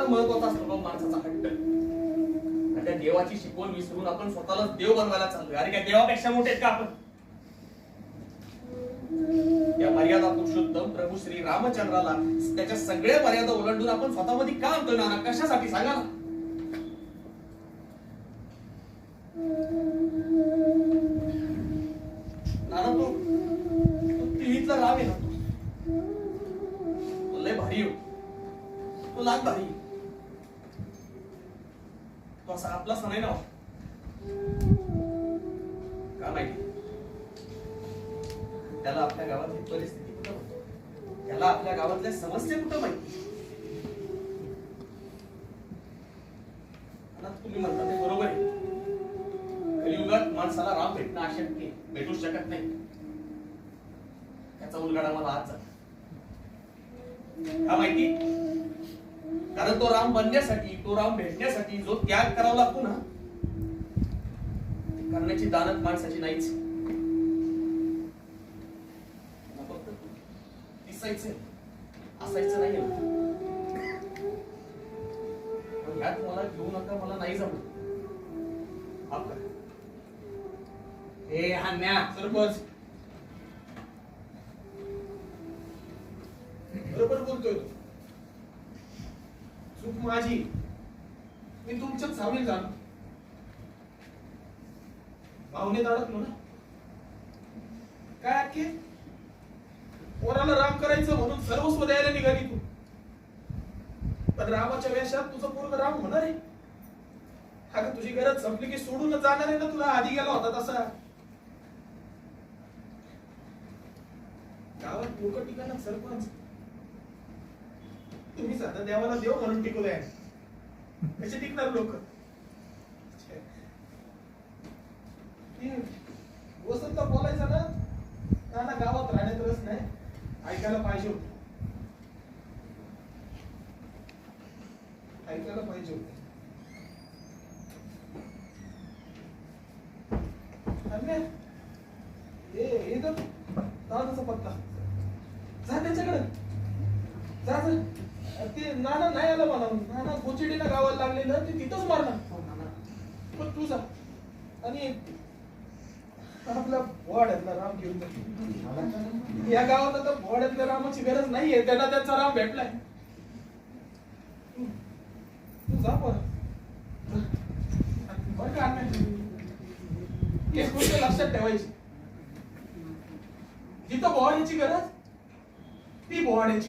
फार महत्वाचा असतो बघ माणसाचा हट्ट. आणि त्या देवाची शिकवण विसरून आपण स्वतःला देव बनवायला चाललोय. अरे काय देवापेक्षा मोठे आहेत का आपण? या मर्यादा पुरुषोत्तम प्रभू श्री रामचंद्राला त्याच्या सगळ्या मर्यादा ओलांडून आपण स्वतःमध्ये का आणतोय नाना? कशासाठी सांगा ना? नाना तो टीव्हीतला राम आहे ना, तो लय भारी हो, तो लाख भारी. तो असा आपला सण आहे ना का माहिती? त्याला आपल्या गावातली परिस्थिती कुठं माहिती? त्याला आपल्या गावातल्या समस्या कुठं माहिती? तुम्ही म्हणता ते बरोबर आहे. कलियुगात माणसाला राम भेटणं अशक्य आहे, भेटू शकत नाही. त्याचा उलगडा मला आज झाला. का माहिती? कारण तो राम बनण्यासाठी, तो राम भेटण्यासाठी जो त्याग करावा लागतो ना, करण्याची दानत माणसाची नाहीच. असायचं नाही. पण ह्यात मला घेऊ नका, मला नाही जमत. हे हान्या सरपंच बरोबर बोलतोय तू. चूक माझी, मी तुमच्यात सामील झालो, भावनेत अडकलो ना. काय अख्खे पोराला राम करायचं म्हणून सर्वस्व द्यायला निघाली तू. पण रामाच्या वेशात तुझं पूर्ण राम होणार आहे? अगं तुझी गरज संपली की सोडून जाणार आहे ना. तुला आधी गेला होता तसा. गावात लोक टिकाणार सरपंच. तुम्ही आता देवाला देव म्हणून टिकवलंय, कसे टिकणार लोक? वसंत बोलायचं ना, नाना गावात राहण्यात रस नाही, ऐकायला पाहिजे होत. ऐकायला पाहिजे होत. हे तर दादाचा पत्ता. जा त्याच्याकडे जा. ते नाना नाही आला मला. नाना गोचिडीला गावाला लागलेलं, ते तिथंच मारणार. पण तू जा आणि आपल्या भोवाड्यातला राम घेऊन जा. या गावात आता भोवाड्यातल्या रामाची गरज नाहीये, त्याला त्यांचा राम भेटलाय. तू जा परत. बरं का एक गोष्ट लक्षात ठेवायची, जिथं भोवाड्याची गरज ती भोवाड्याची.